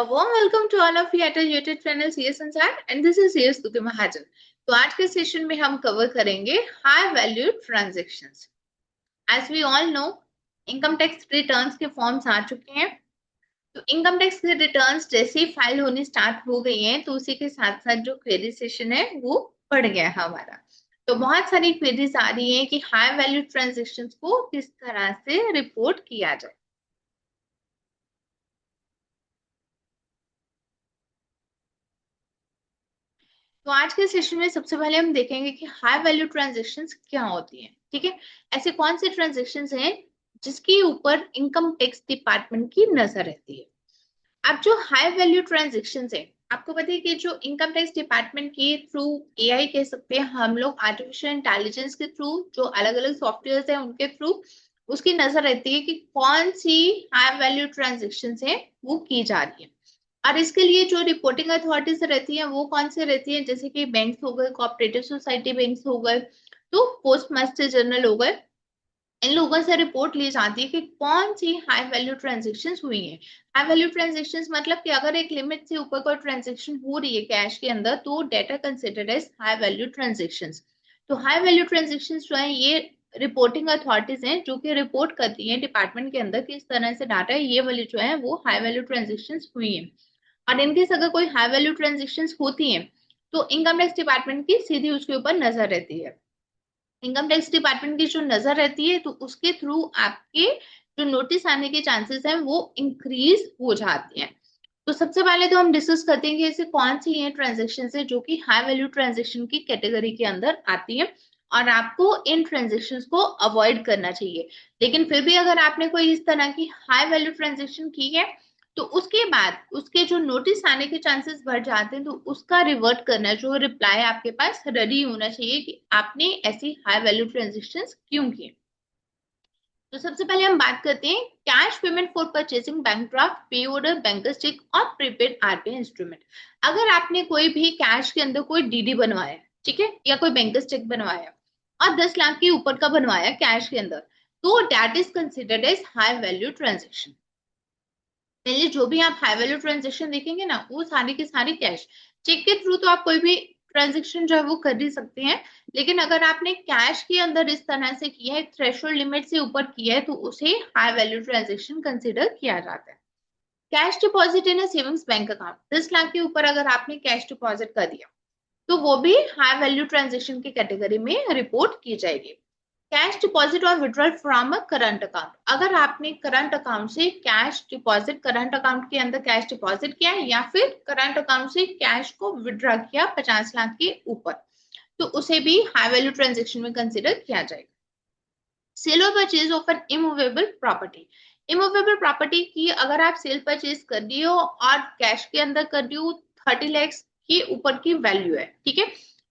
A warm welcome to all of you at our YouTube channel CS Ansar and this is CS Tuti Mahajan। तो आज के session में हम cover करेंगे high value transactions. As we all know income tax returns के forms आ चुके हैं। तो इनकम टैक्स के रिटर्न्स जैसे ही फाइल होनी स्टार्ट हो गई हैं तो उसी के साथ साथ जो क्वेरी सेशन है वो बढ़ गया है हमारा। तो बहुत सारी क्वेरीज आ रही हैं कि हाई वैल्यू ट्रांजैक्शंस को किस तरह से रिपोर्ट किया जाए। तो आज के सेशन में सबसे पहले हम देखेंगे कि हाई वैल्यू ट्रांजैक्शंस क्या होती हैं। ठीक है, ऐसे कौन से ट्रांजैक्शंस हैं जिसके ऊपर इनकम टैक्स डिपार्टमेंट की नजर रहती है। अब जो हाई वैल्यू ट्रांजैक्शंस है, आपको पता है कि जो इनकम टैक्स डिपार्टमेंट के थ्रू एआई कह सकते हैं हम लोग, आर्टिफिशियल इंटेलिजेंस के थ्रू, जो अलग अलग सॉफ्टवेयर है उनके थ्रू उसकी नजर रहती है कि कौन सी हाई वैल्यू ट्रांजैक्शंस है वो की जा रही है। और इसके लिए जो रिपोर्टिंग अथॉरिटीज रहती हैं वो कौन से रहती हैं, जैसे कि बैंक्स हो गए, कोऑपरेटिव सोसाइटी बैंक्स हो गए, तो पोस्ट मास्टर जनरल हो गए। इन लोगों से रिपोर्ट ली जाती है कि कौन सी हाई वैल्यू ट्रांजेक्शन हुई है। हाई वैल्यू ट्रांजेक्शन मतलब कि अगर एक लिमिट से ऊपर कोई ट्रांजेक्शन हो रही है कैश के अंदर तो data considered as high value transaction. तो हाई वैल्यू ट्रांजेक्शन जो है ये रिपोर्टिंग अथॉरिटीज हैं जो कि रिपोर्ट करती हैं डिपार्टमेंट के अंदर कि इस तरह से डाटा है, ये वाली जो है वो हाई वैल्यू ट्रांजेक्शन हुई है। और इनकेस अगर कोई हाई वैल्यू ट्रांजेक्शन होती हैं तो इनकम टैक्स डिपार्टमेंट की सीधी उसके ऊपर नजर रहती है। इनकम टैक्स डिपार्टमेंट की जो नजर रहती है तो उसके थ्रू आपके जो नोटिस आने के चांसेस हैं वो इंक्रीज हो जाते हैं। तो सबसे पहले तो हम डिस्कस करते हैं कि ऐसे कौन सी ये ट्रांजेक्शन है जो कि हाई वैल्यू ट्रांजेक्शन की कैटेगरी के अंदर आती है और आपको इन ट्रांजेक्शन को अवॉइड करना चाहिए। लेकिन फिर भी अगर आपने कोई इस तरह की हाई वैल्यू ट्रांजेक्शन की है तो उसके बाद उसके जो नोटिस आने के चांसेस बढ़ जाते हैं तो उसका रिवर्ट करना, जो रिप्लाई आपके पास रेडी होना चाहिए कि आपने ऐसी हाई वैल्यू ट्रांजेक्शन क्यों की। तो सबसे पहले हम बात करते हैं cash payment for purchasing bank draft, पे ऑर्डर, बैंकर्स चेक और प्रीपेड आरबीआई इंस्ट्रूमेंट। अगर आपने कोई भी कैश के अंदर कोई डीडी बनवाया, ठीक है, या कोई बैंकर्स चेक बनवाया और 10 लाख के ऊपर का बनवाया कैश के अंदर, तो that is considered as high value transaction. पहले जो भी आप हाई वैल्यू ट्रांजेक्शन देखेंगे ना वो सारी की सारी कैश। चेक के थ्रू तो आप कोई भी ट्रांजेक्शन जो है वो कर ही सकते हैं, लेकिन अगर आपने कैश के अंदर इस तरह से किया है, थ्रेशोल्ड लिमिट से ऊपर किया है, तो उसे हाई वैल्यू ट्रांजेक्शन कंसिडर किया जाता है। Cash deposit in savings bank account, 10 lakh के ऊपर अगर आपने कैश डिपॉजिट कर दिया तो वो भी हाई वैल्यू ट्रांजेक्शन की कैटेगरी में रिपोर्ट की जाएगी। कैश डिपॉजिट और withdrawal from a current account, अगर आपने करंट अकाउंट से कैश डिपॉजिट, करंट अकाउंट के अंदर कैश डिपॉजिट किया या फिर करंट अकाउंट से कैश को विड्रॉ किया 50 लाख के ऊपर, तो उसे भी हाई वैल्यू ट्रांजेक्शन में कंसिडर किया जाएगा। सेल और purchase of N immovable property, immovable property की अगर आप सेल परचेज कर रही हो और कैश के अंदर कर रही हो, 30 लाख के ऊपर की वैल्यू है, ठीक है,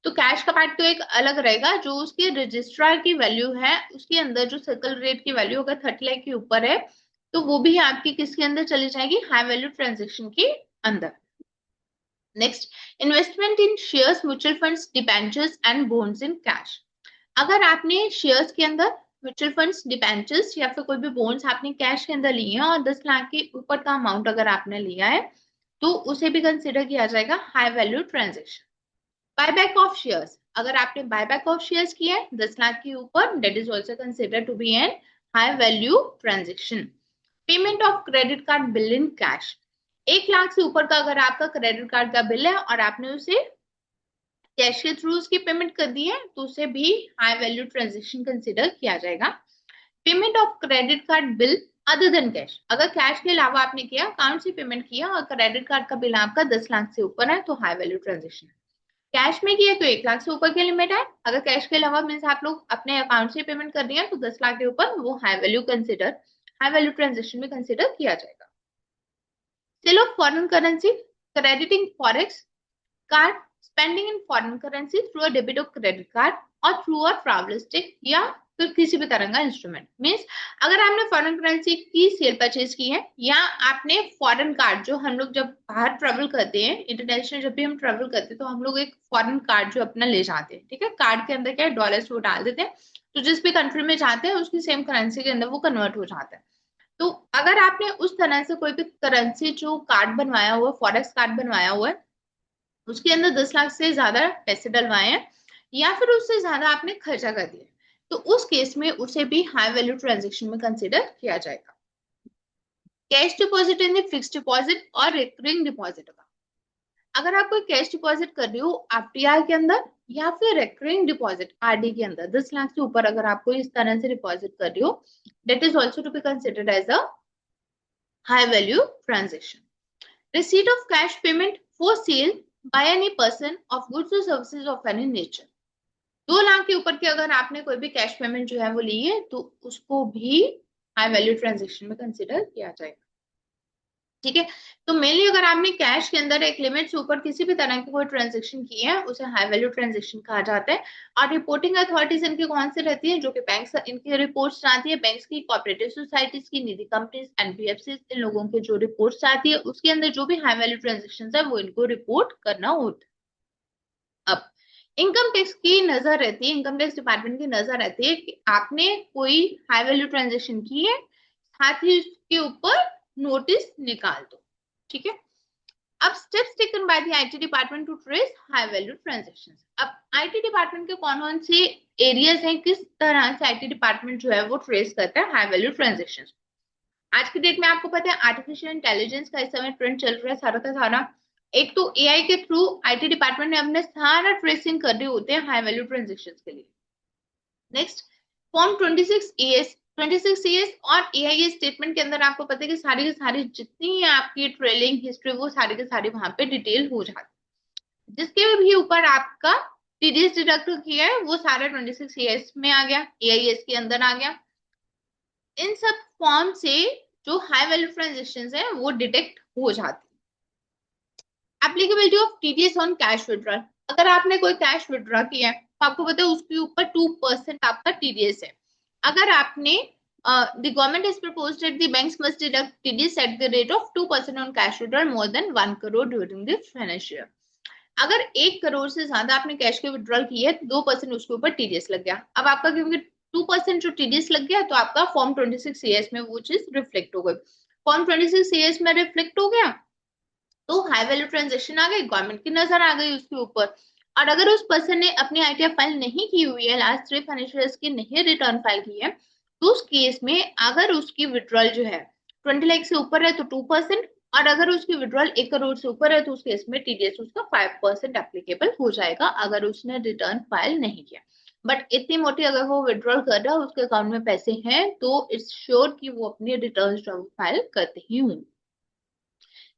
तो कैश का पार्ट तो एक अलग रहेगा, जो उसके रजिस्ट्रार की वैल्यू है उसके अंदर जो सर्कल रेट की वैल्यू अगर 30 लाख के ऊपर है तो वो भी आपकी किसके अंदर चली जाएगी, हाई वैल्यू ट्रांजेक्शन के अंदर। Next, investment in shares, mutual funds, debentures and bonds in cash, अगर आपने शेयर्स के अंदर, म्यूचुअल फंड्स, डिबेंचर्स या फिर कोई भी बॉन्ड्स आपने कैश के अंदर लिए हैं और 10 लाख के ऊपर का अमाउंट अगर आपने लिया है तो उसे भी कंसिडर किया जाएगा high value transaction. Buyback of shares, अगर आपने बायबैक ऑफ शेयर्स किया है 10 लाख के ऊपर, that is also consider to be an high value transaction. Payment of credit card bill in cash, 1 lakh से ऊपर का अगर आपका क्रेडिट कार्ड का बिल है और आपने उसे कैश के थ्रू उसकी पेमेंट कर दी है तो उसे भी हाई वैल्यू ट्रांजेक्शन कंसिडर किया जाएगा। Payment of credit card bill other than cash, अगर कैश के अलावा आपने किया, अकाउंट से पेमेंट किया और क्रेडिट कार्ड का बिल आपका 10 लाख से ऊपर है तो हाई वैल्यू ट्रांजेक्शन। कैश में किया तो 1 लाख से ऊपर की लिमिट है, अगर कैश के अलावा मीन आप लोग अपने अकाउंट से पेमेंट कर दिया तो 10 लाख के ऊपर वो हाई वैल्यू ट्रांजेक्शन में कंसिडर किया जाएगा। Sale of foreign currency, crediting forex card, spending in foreign currency through a debit और क्रेडिट कार्ड और थ्रू अ ट्रैवल स्टिक या फिर किसी भी तरह का इंस्ट्रूमेंट। मींस अगर आपने फॉरेन करेंसी की सेल परचेज की है या आपने फॉरेन कार्ड, जो हम लोग जब बाहर ट्रेवल करते हैं, इंटरनेशनल जब भी हम ट्रेवल करते हैं तो हम लोग एक फॉरेन कार्ड जो अपना ले जाते हैं, ठीक है, कार्ड के अंदर क्या है, डॉलर्स वो डाल देते हैं, तो जिस भी कंट्री में जाते हैं उसकी सेम करेंसी के अंदर वो कन्वर्ट हो जाता है। तो अगर आपने उस तरह से कोई भी करेंसी जो कार्ड बनवाया हुआ है, फॉरेक्स कार्ड बनवाया हुआ है, उसके अंदर 10 लाख से ज्यादा पैसे डलवाए हैं या फिर उससे ज्यादा आपने खर्चा कर दिया, तो उस केस में उसे भी हाई वैल्यू ट्रांजेक्शन में कंसिडर किया जाएगा। Cash deposit in fix deposit और रिकरिंग डिपॉजिट का, अगर आप कोई कैश डिपॉजिट कर रही हो आरटीआर के अंदर या फिर रिकरिंग डिपॉजिट आरडी के अंदर, 10 लाख से ऊपर अगर आप कोई इस तरह से डिपॉजिट कर रही हो, that is also to be considered as a high value transaction. Receipt of cash payment for sale by any person of goods or services of any nature, 2 lakh के ऊपर के अगर आपने कोई भी कैश पेमेंट जो है वो ली है तो उसको भी हाई वैल्यू ट्रांजेक्शन में कंसिडर किया जाएगा। ठीक है, तो मेनली अगर आपने कैश के अंदर एक लिमिट से ऊपर किसी भी तरह की कोई ट्रांजेक्शन की है उसे हाई वैल्यू ट्रांजेक्शन कहा जाता है। और रिपोर्टिंग अथॉरिटीज इनकी कौन सी रहती है, जो कि बैंक्स, इनकी रिपोर्ट्स आती है बैंक्स की, कोऑपरेटिव सोसाइटीज की, निधि कंपनीज, एनबीएफसी, इन लोगों के जो रिपोर्ट्स आती है उसके अंदर जो भी हाई वैल्यू ट्रांजेक्शन है वो इनको रिपोर्ट करना होता है। अब इनकम टैक्स की नजर रहती है, इनकम टैक्स डिपार्टमेंट की नजर रहती है कि आपने कोई हाई वैल्यू ट्रांजेक्शन की है, साथ ही उसके ऊपर नोटिस निकाल दो। ठीक है, अब steps taken by the IT department to trace high value transactions. अब आईटी डिपार्टमेंट के कौन कौन से एरियाज हैं, किस तरह से आईटी डिपार्टमेंट जो है वो ट्रेस करता है हाई वैल्यू ट्रांजैक्शंस। आज की डेट में आपको पता है आर्टिफिशियल इंटेलिजेंस का इस समय ट्रेंड चल रहा है सारा का सारा। एक तो एआई के थ्रू आईटी डिपार्टमेंट ने अपने सारा ट्रेसिंग कर रहे होते हैं हाई वैल्यू ट्रांजैक्शंस के लिए। नेक्स्ट, फॉर्म 26ES, 26ES और एआईए स्टेटमेंट के अंदर आपको पता है कि सारी की सारी जितनी आपकी ट्रेलिंग हिस्ट्री वो सारी के सारी वहां पे डिटेल हो जाती है। जिसके भी ऊपर आपका टीडीएस डिडक्ट किया है वो सारा 26ES में आ गया, एआईएस के अंदर आ गया। इन सब फॉर्म से जो हाई वैल्यू ट्रांजेक्शन है वो डिटेक्ट हो जाती है। Applicability of TDS on cash withdrawal, अगर आपने कोई कैश विड्रॉ किया है तो आपको पता है उसके ऊपर 2% आपका टीडीएस है। अगर आपने the government has proposed that the banks must deduct TDS at the rate of 2% on cash withdrawal more than 1 crore during the financial year। अगर 1 करोड़ से ज्यादा आपने कैश के विड्रॉल की है तो 2% उसके ऊपर टीडीएस लग गया। अब आपका क्योंकि 2% जो टीडीएस लग गया तो आपका फॉर्म 26ES में वो चीज रिफ्लेक्ट हो गई। फॉर्म 26ES में रिफ्लेक्ट हो गया तो हाई वैल्यू ट्रांजेक्शन आ गई, गवर्नमेंट की नजर आ गई उसके ऊपर। और अगर उस पर्सन ने अपनी आईटीआर फाइल नहीं की हुई है, लास्ट 3 फाइनेंशियल ईयर्स की नहीं रिटर्न फाइल की है, तो उस केस में अगर उसकी विड्रॉल जो है 20 लाख से ऊपर है तो 2%, और अगर उसकी विड्रॉल 1 करोड़ से ऊपर है तो उस केस में टीडीएस उसका 5% एप्लीकेबल हो जाएगा अगर उसने रिटर्न फाइल नहीं किया। बट इतनी मोटी अगर वो विड्रॉल कर रहा है उसके अकाउंट में पैसे हैं तो इट्स श्योर कि वो अपनी रिटर्न फाइल करते ही होंगे।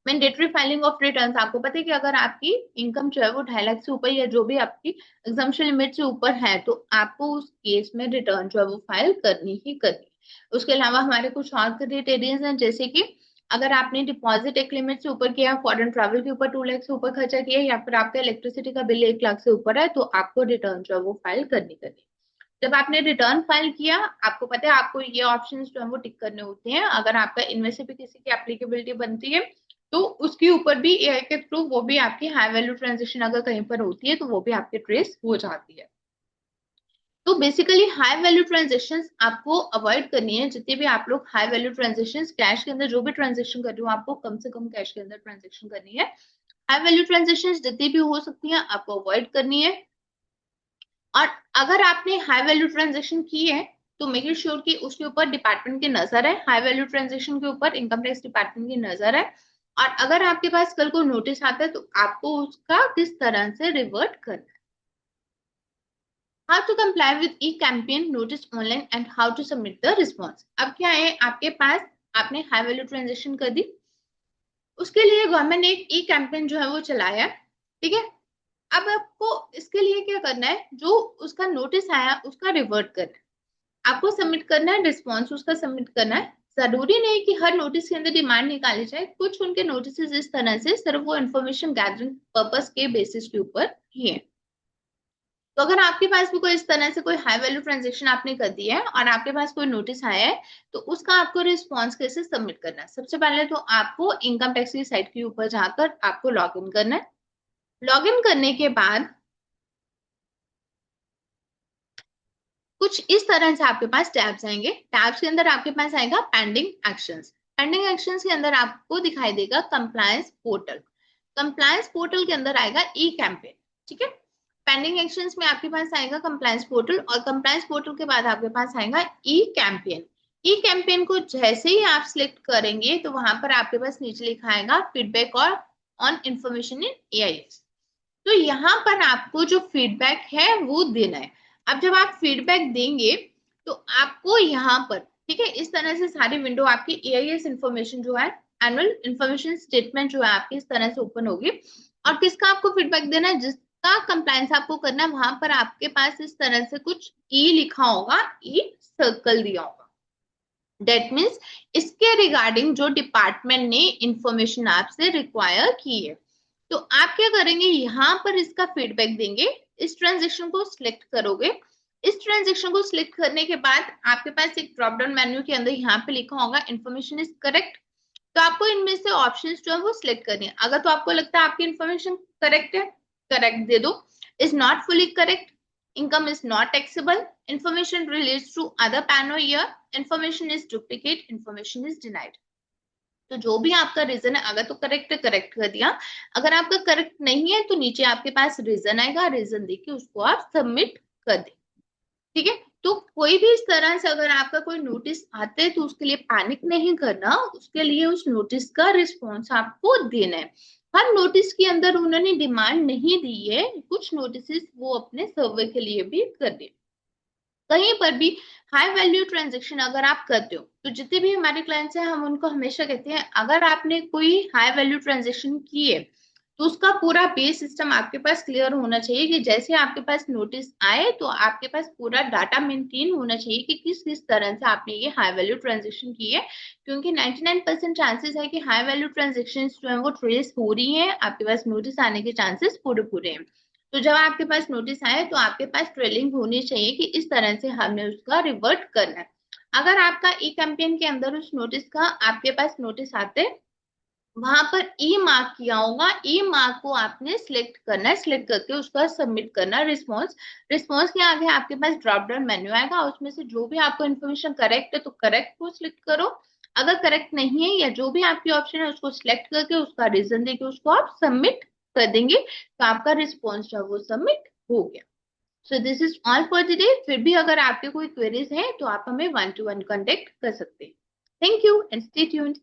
मैंडेटरी फाइलिंग ऑफ रिटर्न्स, आपको पता है कि अगर आपकी इनकम जो है वो 2.5 लाख से ऊपर या जो भी आपकी एग्जम्पशन लिमिट से ऊपर है तो आपको उस केस में रिटर्न जो है वो फाइल करनी ही करनी है। उसके अलावा हमारे कुछ और क्राइटेरिया हैं, जैसे कि अगर आपने डिपॉजिट एक लिमिट से ऊपर किया, फॉरेन ट्रैवल के ऊपर 2 लाख से ऊपर खर्चा किया, या फिर आपका इलेक्ट्रिसिटी का बिल 1 लाख से ऊपर है तो आपको रिटर्न जो है वो फाइल करनी करनी। जब आपने रिटर्न फाइल किया आपको पता है आपको ये ऑप्शंस जो है वो टिक करने होते हैं। अगर आपका इनमें से भी किसी की एप्लीकेबिलिटी बनती है तो उसके ऊपर भी एआई के थ्रू वो भी आपकी हाई वैल्यू ट्रांजेक्शन अगर कहीं पर होती है तो वो भी आपके ट्रेस हो जाती है। तो बेसिकली हाई वैल्यू ट्रांजेक्शन्स आपको अवॉइड करनी है। जितने भी आप लोग हाई वैल्यू ट्रांजेक्शन्स कैश के अंदर जो भी ट्रांजेक्शन कर रहे हो आपको कम से कम कैश के अंदर ट्रांजेक्शन करनी है। हाई वैल्यू ट्रांजेक्शन्स जितनी भी हो सकती है आपको अवॉइड करनी है। और अगर आपने हाई वैल्यू ट्रांजेक्शन की है तो मेक श्योर कि उसके ऊपर डिपार्टमेंट की नजर है, हाई वैल्यू ट्रांजेक्शन के ऊपर इनकम टैक्स डिपार्टमेंट की नजर है। और अगर आपके पास कल को नोटिस आता है तो आपको उसका किस तरह से रिवर्ट करना है। How to comply with e campaign notice online and how to submit the response. अब क्या है आपके पास, आपने हाई वैल्यू ट्रांजेक्शन कर दी, उसके लिए गवर्नमेंट ने एक ई कैंपेन जो है वो चलाया, ठीक है। अब आपको इसके लिए क्या करना है, जो उसका नोटिस आया उसका रिवर्ट करना है, आपको सबमिट करना है, रिस्पॉन्स उसका सबमिट करना है। जरूरी नहीं कि हर नोटिस के अंदर डिमांड निकाली जाए, कुछ उनके नोटिस इस तरह से सिर्फ वो इन्फॉर्मेशन गैदरिंग पर्पस के बेसिस के ऊपर ही है। तो अगर आपके पास भी कोई इस तरह से कोई हाई वैल्यू ट्रांजेक्शन आपने कर दिया है और आपके पास कोई नोटिस आया है तो उसका आपको रिस्पॉन्स कैसे सबमिट करना है। सबसे पहले तो आपको इनकम टैक्स की साइट के ऊपर जाकर आपको लॉग इन करना है। लॉग इन करने के बाद कुछ इस तरह से आपके पास टैब्स आएंगे। टैब्स के अंदर आपके पास आएगा पेंडिंग एक्शंस। पेंडिंग एक्शंस के अंदर आपको दिखाई देगा कंप्लायंस पोर्टल। कंप्लायंस पोर्टल के अंदर आएगा ई कैंपेन। ठीक है, पेंडिंग एक्शंस में आपके पास आएगा कंप्लायंस पोर्टल, और कंप्लायंस पोर्टल के बाद आपके पास आएगा ई कैंपेन। ई कैंपेन को जैसे ही आप सिलेक्ट करेंगे तो वहां पर आपके पास नीचे लिखा आएगा फीडबैक और ऑन इंफॉर्मेशन इन एआईएस। तो यहाँ पर आपको जो फीडबैक है वो देना है। अब जब आप फीडबैक देंगे तो आपको यहाँ पर, ठीक है, इस तरह से सारी विंडो आपकी एआईएस इंफॉर्मेशन जो है, एनुअल इंफॉर्मेशन स्टेटमेंट जो है आपकी इस तरह से ओपन होगी। और किसका आपको फीडबैक देना है, जिसका कंप्लायंस आपको करना है, वहां पर आपके पास इस तरह से कुछ ई लिखा होगा, ई सर्कल दिया होगा। डेट मीन्स इसके रिगार्डिंग जो डिपार्टमेंट ने इंफॉर्मेशन आपसे रिक्वायर की है। तो आप क्या करेंगे, यहाँ पर इसका फीडबैक देंगे, इस ट्रांजेक्शन को सिलेक्ट करोगे। इस ट्रांजेक्शन को सिलेक्ट करने के बाद आपके पास एक ड्रॉप डाउन मेन्यू के अंदर यहाँ पे लिखा होगा इंफॉर्मेशन इज करेक्ट। तो आपको इनमें से ऑप्शंस जो है वो सिलेक्ट करनी है। अगर तो आपको लगता है आपकी इंफॉर्मेशन करेक्ट है, करेक्ट दे दो। Is not fully correct, income is not taxable, information relates to other PAN or year, information is duplicate, information is denied। तो जो भी आपका रीजन है, अगर तो करेक्ट है करेक्ट कर दिया, अगर आपका करेक्ट नहीं है तो नीचे आपके पास रीजन आएगा, रीजन देके उसको आप सबमिट कर दें। ठीक है, तो कोई भी इस तरह से अगर आपका कोई नोटिस आते हैं तो उसके लिए पैनिक नहीं करना, उसके लिए उस नोटिस का रिस्पॉन्स आपको देना है। हर नोटिस के अंदर उन्होंने डिमांड नहीं दी है, कुछ नोटिस वो अपने सर्वे के लिए भी कर दे। कहीं पर भी हाई वैल्यू ट्रांजेक्शन अगर आप करते हो, तो जितने भी हमारे क्लाइंट्स हैं हम उनको हमेशा कहते हैं, अगर आपने कोई हाई वैल्यू ट्रांजेक्शन की है तो उसका पूरा बेस सिस्टम आपके पास क्लियर होना चाहिए, कि जैसे आपके पास नोटिस आए तो आपके पास पूरा डाटा मेंटेन होना चाहिए कि किस किस तरह से आपने ये हाई वैल्यू ट्रांजेक्शन की है। क्योंकि 99% चांसेस है कि हाई वैल्यू ट्रांजेक्शन जो है वो ट्रेस हो रही है, आपके पास नोटिस आने के चांसेस पूरे पूरे हैं। तो जब आपके पास नोटिस आए तो आपके पास ट्रेलिंग होनी चाहिए कि इस तरह से हमने उसका रिवर्ट करना है। अगर आपका ई कैंपेन के अंदर उस नोटिस का आपके पास नोटिस आते, वहां पर ई मार्क किया होगा, ई मार्क को आपने सिलेक्ट करना है, सिलेक्ट करके उसका सबमिट करना है रिस्पॉन्स। रिस्पॉन्स के आगे आपके पास ड्रॉप डाउन मेन्यू आएगा, उसमें से जो भी आपको इन्फॉर्मेशन करेक्ट है तो करेक्ट को सिलेक्ट करो, अगर करेक्ट नहीं है या जो भी आपकी ऑप्शन है उसको सिलेक्ट करके उसका रीजन देके उसको आप सबमिट कर देंगे, तो आपका रिस्पॉन्स जो है वो सबमिट हो गया। So this is all for today. फिर भी अगर आपके कोई क्वेरीज हैं तो आप हमें 1-to-1 कांटेक्ट कर सकते हैं। Thank you and stay tuned.